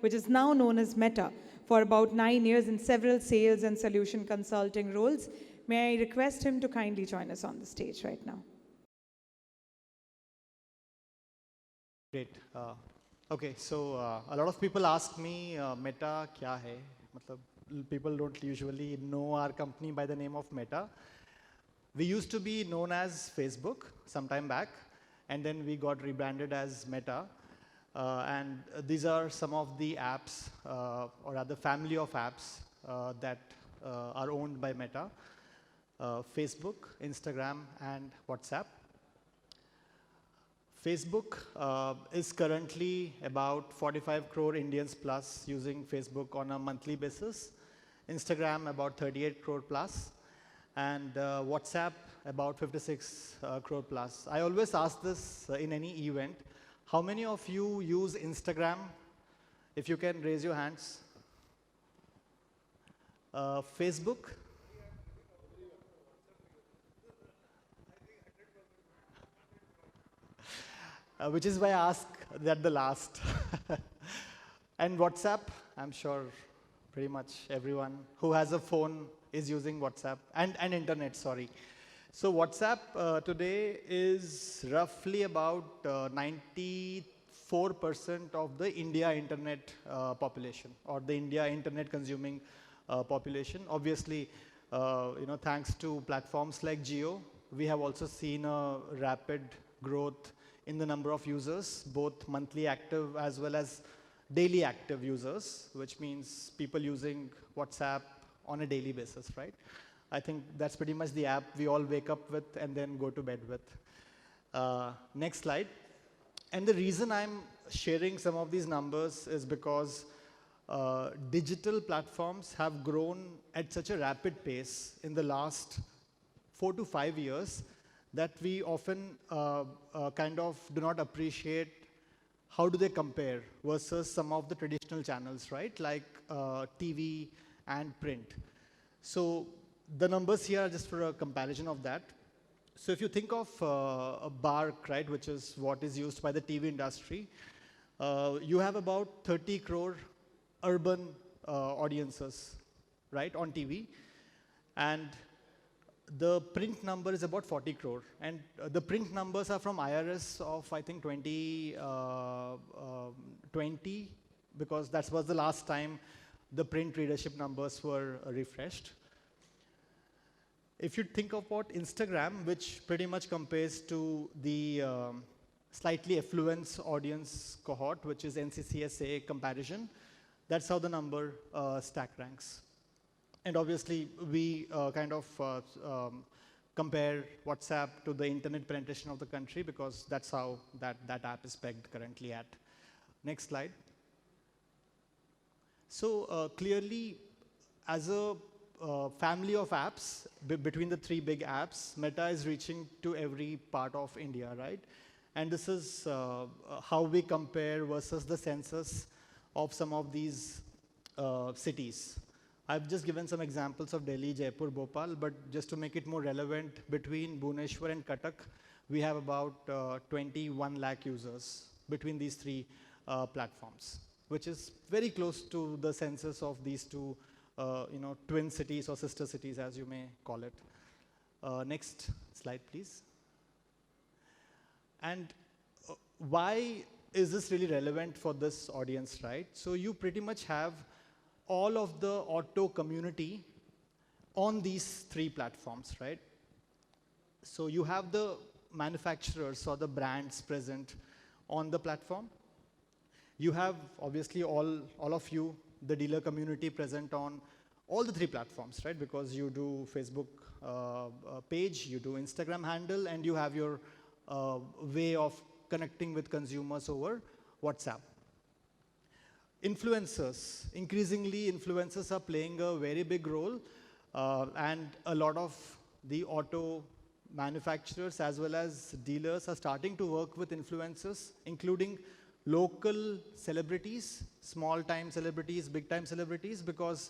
which is now known as Meta, for about 9 years in several sales and solution consulting roles. May I request him to kindly join us on the stage right now? Great. Okay, so a lot of people ask me, Meta kya hai? Matlab, people don't usually know our company by the name of Meta. We used to be known as Facebook some time back, and then we got rebranded as Meta. And these are some of the apps, or rather family of apps that are owned by Meta. Facebook, Instagram, and WhatsApp. Facebook is currently about 45 crore Indians plus using Facebook on a monthly basis. Instagram about 38 crore plus. And WhatsApp about 56 crore plus. I always ask this in any event. How many of you use Instagram? If you can raise your hands. Facebook? Which is why I ask that the last. And WhatsApp, I'm sure pretty much everyone who has a phone is using WhatsApp and internet, sorry. So WhatsApp today is roughly about 94% of the India internet population, or the India internet consuming population. Obviously, thanks to platforms like Jio, we have also seen a rapid growth in the number of users, both monthly active as well as daily active users, which means people using WhatsApp on a daily basis, right? I think that's pretty much the app we all wake up with and then go to bed with. Next slide. And the reason I'm sharing some of these numbers is because digital platforms have grown at such a rapid pace in the last 4 to 5 years that we often kind of do not appreciate how do they compare versus some of the traditional channels, right? Like TV and print. So the numbers here are just for a comparison of that. So if you think of a BARC, right, which is what is used by the TV industry, you have about 30 crore urban audiences, right, on TV. And the print number is about 40 crore. And the print numbers are from IRS of, I think, 2020, because that was the last time the print readership numbers were refreshed. If you think about Instagram, which pretty much compares to the slightly affluent audience cohort, which is NCCSA comparison, that's how the number stack ranks. And obviously, we kind of compare WhatsApp to the internet penetration of the country, because that's how that app is pegged currently at. Next slide. So clearly, as a family of apps, between the 3 big apps, Meta is reaching to every part of India, right? And this is how we compare versus the census of some of these cities. I've just given some examples of Delhi, Jaipur, Bhopal, but just to make it more relevant, between Bhubaneswar and Cuttack, we have about 21 lakh users between these 3 platforms, which is very close to the census of these 2 twin cities or sister cities, as you may call it. Next slide, please. And why is this really relevant for this audience, right? So you pretty much have all of the auto community on these 3 platforms, right? So you have the manufacturers or the brands present on the platform. You have, obviously, all of you, the dealer community, present on all the 3 platforms, right? Because you do Facebook page, you do Instagram handle, and you have your way of connecting with consumers over WhatsApp. Influencers, increasingly influencers are playing a very big role, and a lot of the auto manufacturers as well as dealers are starting to work with influencers, including local celebrities, small-time celebrities, big-time celebrities, because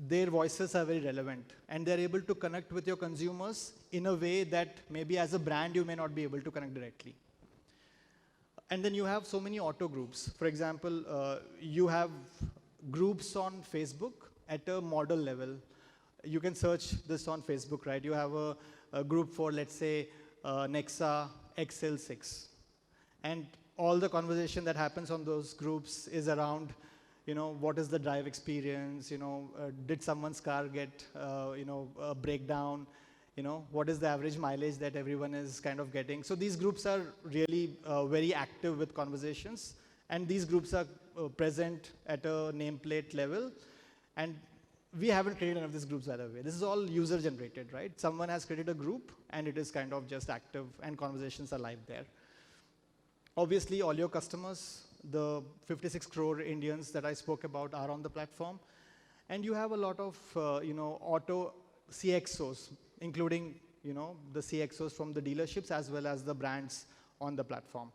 their voices are very relevant, and they're able to connect with your consumers in a way that maybe as a brand you may not be able to connect directly. And then you have so many auto groups. For example, you have groups on Facebook at a model level. You can search this on Facebook, right? You have a group for, let's say, Nexa XL6. And all the conversation that happens on those groups is around, what is the drive experience, did someone's car get, a breakdown, what is the average mileage that everyone is kind of getting. So these groups are really very active with conversations, and these groups are present at a nameplate level. And we haven't created any of these groups, by the way. This is all user generated, right? Someone has created a group, and it is kind of just active, and conversations are live there. Obviously, all your customers, the 56 crore Indians that I spoke about, are on the platform. And you have a lot of, auto CXOs, including, the CXOs from the dealerships as well as the brands on the platform.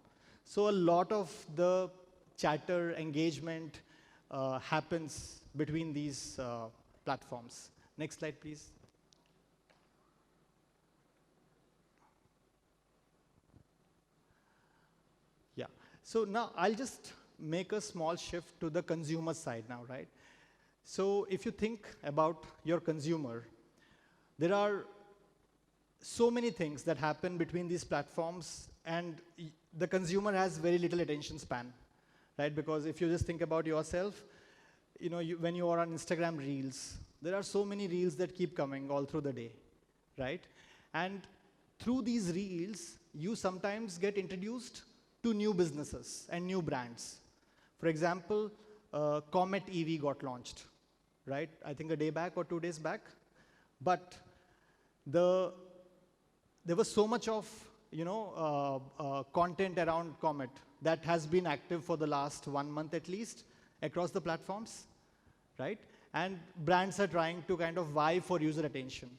So a lot of the chatter engagement happens between these platforms. Next slide, please. Yeah. So now I'll just make a small shift to the consumer side now, right? So if you think about your consumer, there are so many things that happen between these platforms, and the consumer has very little attention span, right? Because if you just think about yourself, when you are on Instagram Reels, there are so many Reels that keep coming all through the day, right? And through these Reels, you sometimes get introduced to new businesses and new brands. For example, Comet EV got launched, right? I think a day back or 2 days back. But there was so much of content around Comet that has been active for the last 1 month at least across the platforms, right? And brands are trying to kind of vie for user attention.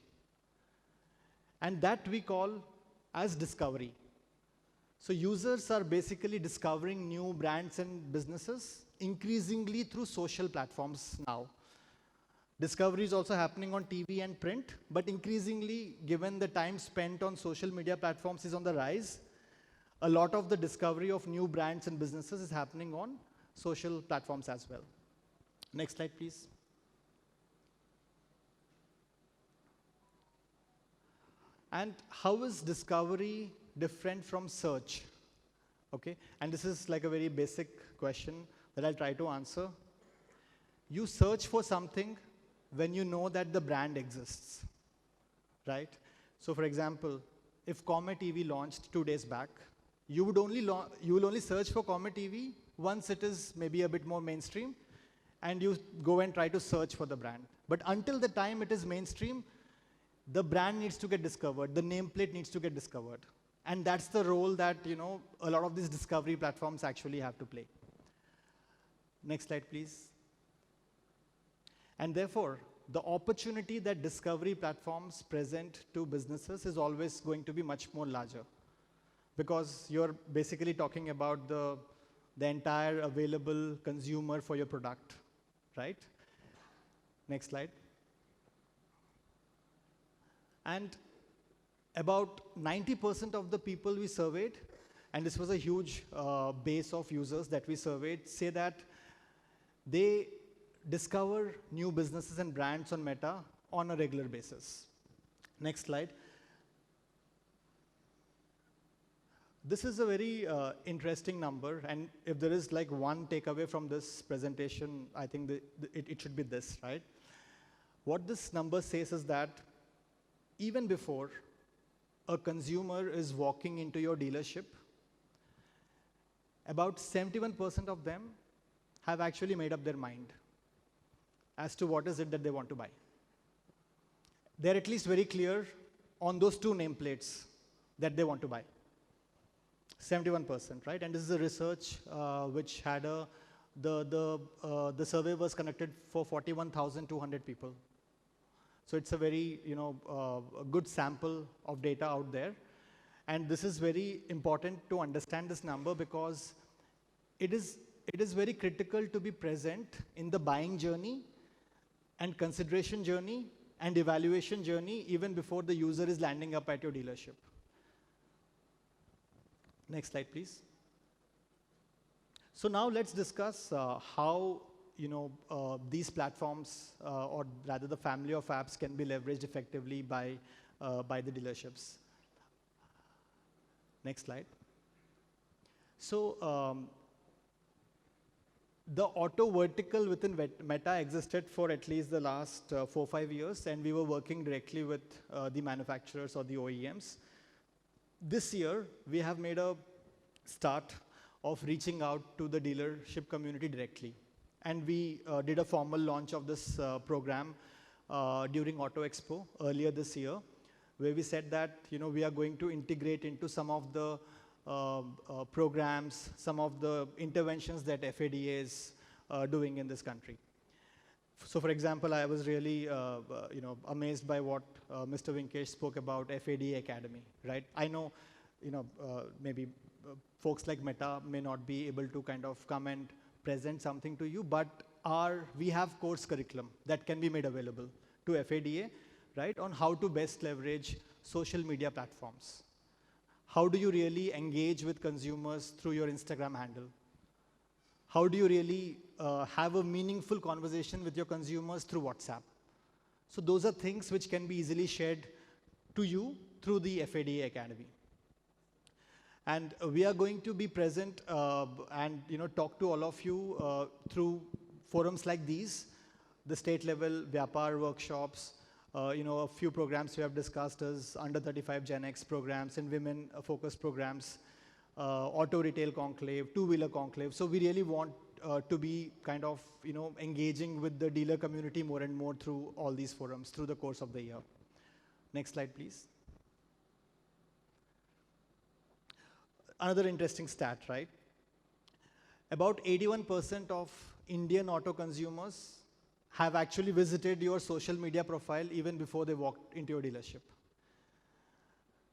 And that we call as discovery. So users are basically discovering new brands and businesses increasingly through social platforms now. Discovery is also happening on TV and print, but increasingly, given the time spent on social media platforms is on the rise, a lot of the discovery of new brands and businesses is happening on social platforms as well. Next slide, please. And how is discovery different from search? Okay, and this is like a very basic question that I'll try to answer. You search for something when you know that the brand exists, right? So for example, if Comet EV launched 2 days back, you will only search for Comet EV once it is maybe a bit more mainstream, and you go and try to search for the brand. But until the time it is mainstream, the brand needs to get discovered, the nameplate needs to get discovered. And that's the role that, a lot of these discovery platforms actually have to play. Next slide, please. And therefore, the opportunity that discovery platforms present to businesses is always going to be much more larger, because you're basically talking about the entire available consumer for your product, right? Next slide. And about 90% of the people we surveyed, and this was a huge base of users that we surveyed, say that they discover new businesses and brands on Meta on a regular basis. Next slide. This is a very interesting number, and if there is like one takeaway from this presentation, I think it should be this, right? What this number says is that even before a consumer is walking into your dealership, about 71% of them have actually made up their mind as to what is it that they want to buy. They're at least very clear on those two nameplates that they want to buy. 71%, right? And this is a research which had the survey was conducted for 41,200 people. So it's a very a good sample of data out there. And this is very important to understand this number, because it is very critical to be present in the buying journey and consideration journey and evaluation journey even before the user is landing up at your dealership. Next slide, please. So now let's discuss how these platforms, or rather the family of apps, can be leveraged effectively by the dealerships. Next slide. So the auto vertical within Meta existed for at least the last 4-5 years, and we were working directly with the manufacturers or the OEMs. This year, we have made a start of reaching out to the dealership community directly. And we did a formal launch of this program during Auto Expo earlier this year, where we said that we are going to integrate into some of the programs, some of the interventions that FADA is doing in this country. So, for example, I was really amazed by what Mr. Vinkesh spoke about FADA Academy, right? I know, maybe folks like Meta may not be able to kind of come and present something to you, but we have course curriculum that can be made available to FADA, right, on how to best leverage social media platforms. How do you really engage with consumers through your Instagram handle? How do you really have a meaningful conversation with your consumers through WhatsApp? So those are things which can be easily shared to you through the FADA Academy. And we are going to be present and talk to all of you through forums like these, the state level Vyapar workshops, a few programs we have discussed as under 35 Gen X programs and women focused programs, auto retail conclave, two-wheeler conclave. So we really want to be kind of engaging with the dealer community more and more through all these forums through the course of the year. Next slide, please. Another interesting stat, right? About 81% of Indian auto consumers have actually visited your social media profile even before they walked into your dealership.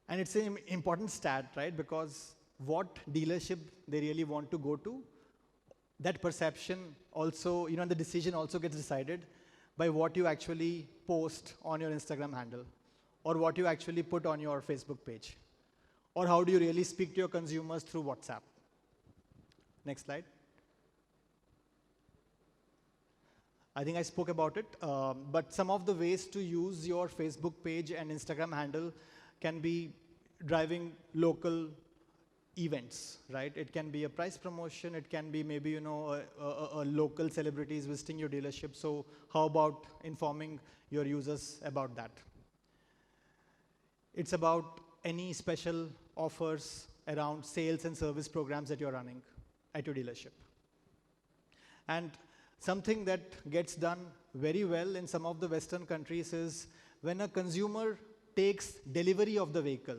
And it's an important stat, right? Because what dealership they really want to go to, that perception also, the decision also gets decided by what you actually post on your Instagram handle or what you actually put on your Facebook page. Or how do you really speak to your consumers through WhatsApp? Next slide. I think I spoke about it, but some of the ways to use your Facebook page and Instagram handle can be driving local events, right? It can be a price promotion, it can be maybe, a local celebrities visiting your dealership. So how about informing your users about that? It's about any special offers around sales and service programs that you're running at your dealership. And something that gets done very well in some of the Western countries is when a consumer takes delivery of the vehicle,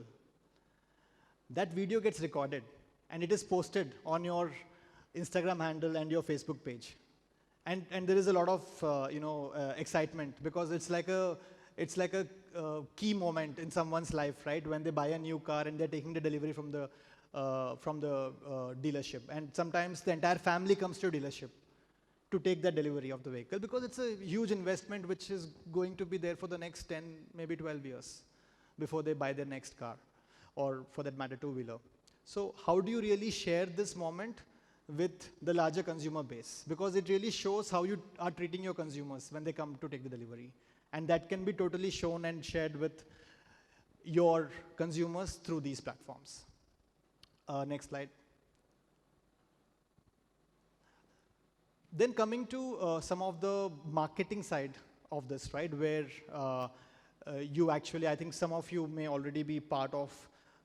that video gets recorded and it is posted on your Instagram handle and your Facebook page. And there is a lot of excitement because it's like a key moment in someone's life, right? When they buy a new car and they're taking the delivery from the dealership. And sometimes the entire family comes to a dealership to take that delivery of the vehicle because it's a huge investment which is going to be there for the next 10, maybe 12 years before they buy their next car or for that matter two-wheeler. So how do you really share this moment with the larger consumer base? Because it really shows how you are treating your consumers when they come to take the delivery. And that can be totally shown and shared with your consumers through these platforms. Next slide. Then coming to some of the marketing side of this, right, where you actually, I think some of you may already be part of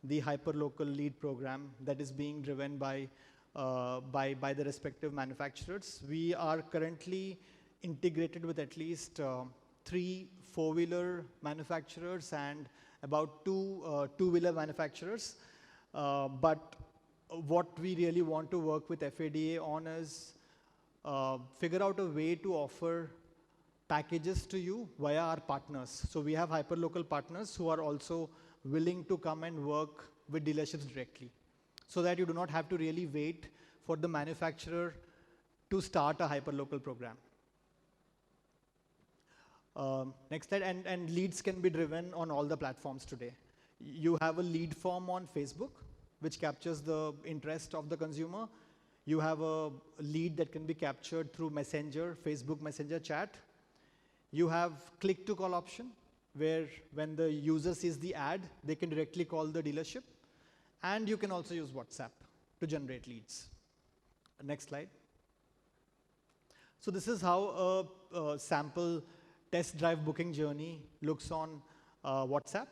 the hyperlocal lead program that is being driven by the respective manufacturers. We are currently integrated with at least 3 four-wheeler manufacturers and about 2 two-wheeler manufacturers. But what we really want to work with FADA on is figure out a way to offer packages to you via our partners. So we have hyperlocal partners who are also willing to come and work with dealerships directly so that you do not have to really wait for the manufacturer to start a hyperlocal program. Next slide, and leads can be driven on all the platforms today. You have a lead form on Facebook, which captures the interest of the consumer. You have a lead that can be captured through Messenger, Facebook Messenger chat. You have click to call option, where when the user sees the ad, they can directly call the dealership. And you can also use WhatsApp to generate leads. Next slide. So this is how a sample test drive booking journey looks on WhatsApp.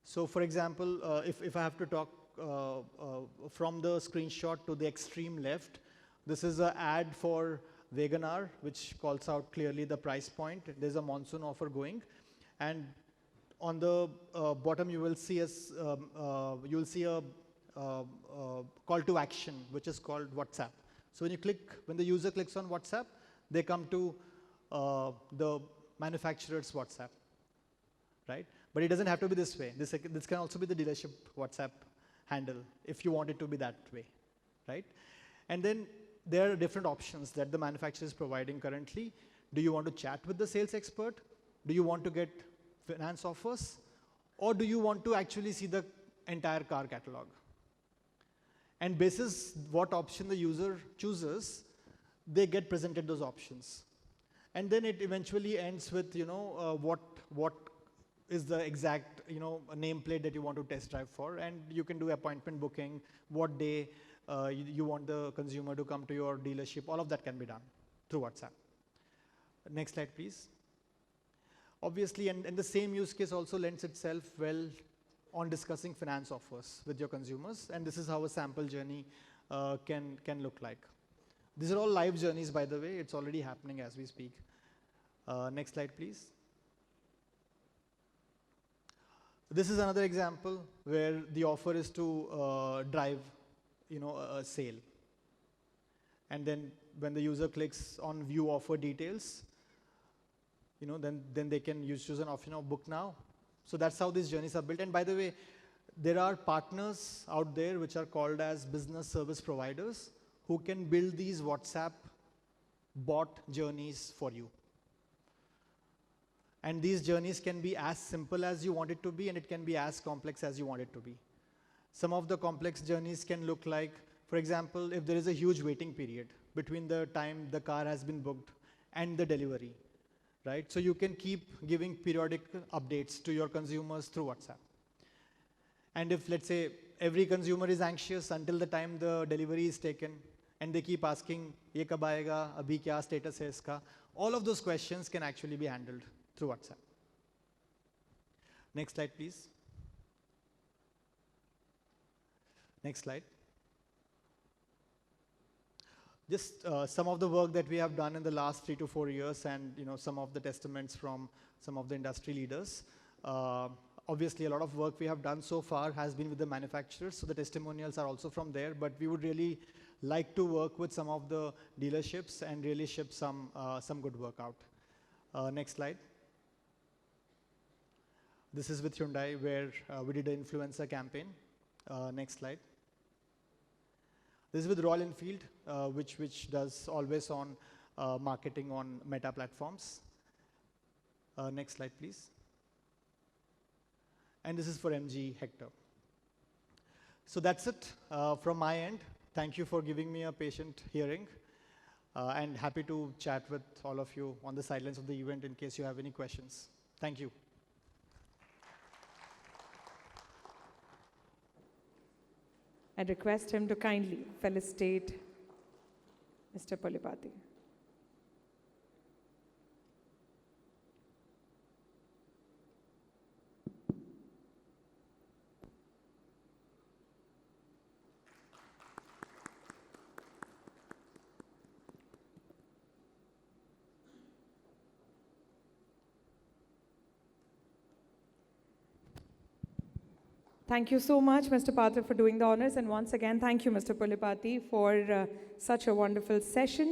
So for example, if I have to talk from the screenshot to the extreme left, this is an ad for Wagoner, which calls out clearly the price point. There's a monsoon offer going. And on the bottom, you will see a call to action, which is called WhatsApp. So when the user clicks on WhatsApp, they come to the manufacturer's WhatsApp, right? But it doesn't have to be this way. This can also be the dealership WhatsApp handle if you want it to be that way, right? And then there are different options that the manufacturer is providing currently. Do you want to chat with the sales expert? Do you want to get finance offers? Or do you want to actually see the entire car catalog? And basis what option the user chooses, they get presented those options. And then it eventually ends with, what is the exact, nameplate that you want to test drive for. And you can do appointment booking, what day you want the consumer to come to your dealership. All of that can be done through WhatsApp. Next slide, please. Obviously, and the same use case also lends itself well on discussing finance offers with your consumers. And this is how a sample journey can look like. These are all live journeys, by the way. It's already happening as we speak. Next slide, please. This is another example where the offer is to drive, a sale. And then when the user clicks on view offer details, then they can choose an option of book now. So that's how these journeys are built. And by the way, there are partners out there which are called as business service providers who can build these WhatsApp bot journeys for you. And these journeys can be as simple as you want it to be, and it can be as complex as you want it to be. Some of the complex journeys can look like, for example, if there is a huge waiting period between the time the car has been booked and the delivery, right? So you can keep giving periodic updates to your consumers through WhatsApp. And if, let's say, every consumer is anxious until the time the delivery is taken, and they keep asking, ye kab aayega, abhi kya status hai iska, all of those questions can actually be handled through WhatsApp. Next slide, please. Next slide. Just some of the work that we have done in the last 3 to 4 years, and some of the testaments from some of the industry leaders. Obviously, a lot of work we have done so far has been with the manufacturers, so the testimonials are also from there. But we would really like to work with some of the dealerships and really ship some good work out. Next slide. This is with Hyundai, where we did an influencer campaign. Next slide. This is with Royal Enfield, which does always on marketing on Meta platforms. Next slide, please. And this is for MG Hector. So that's it from my end. Thank you for giving me a patient hearing. And happy to chat with all of you on the sidelines of the event in case you have any questions. Thank you. I'd request him to kindly felicitate Mr. Palipati. Thank you so much, Mr. Patra, for doing the honors. And once again, thank you, Mr. Palipati, for such a wonderful session.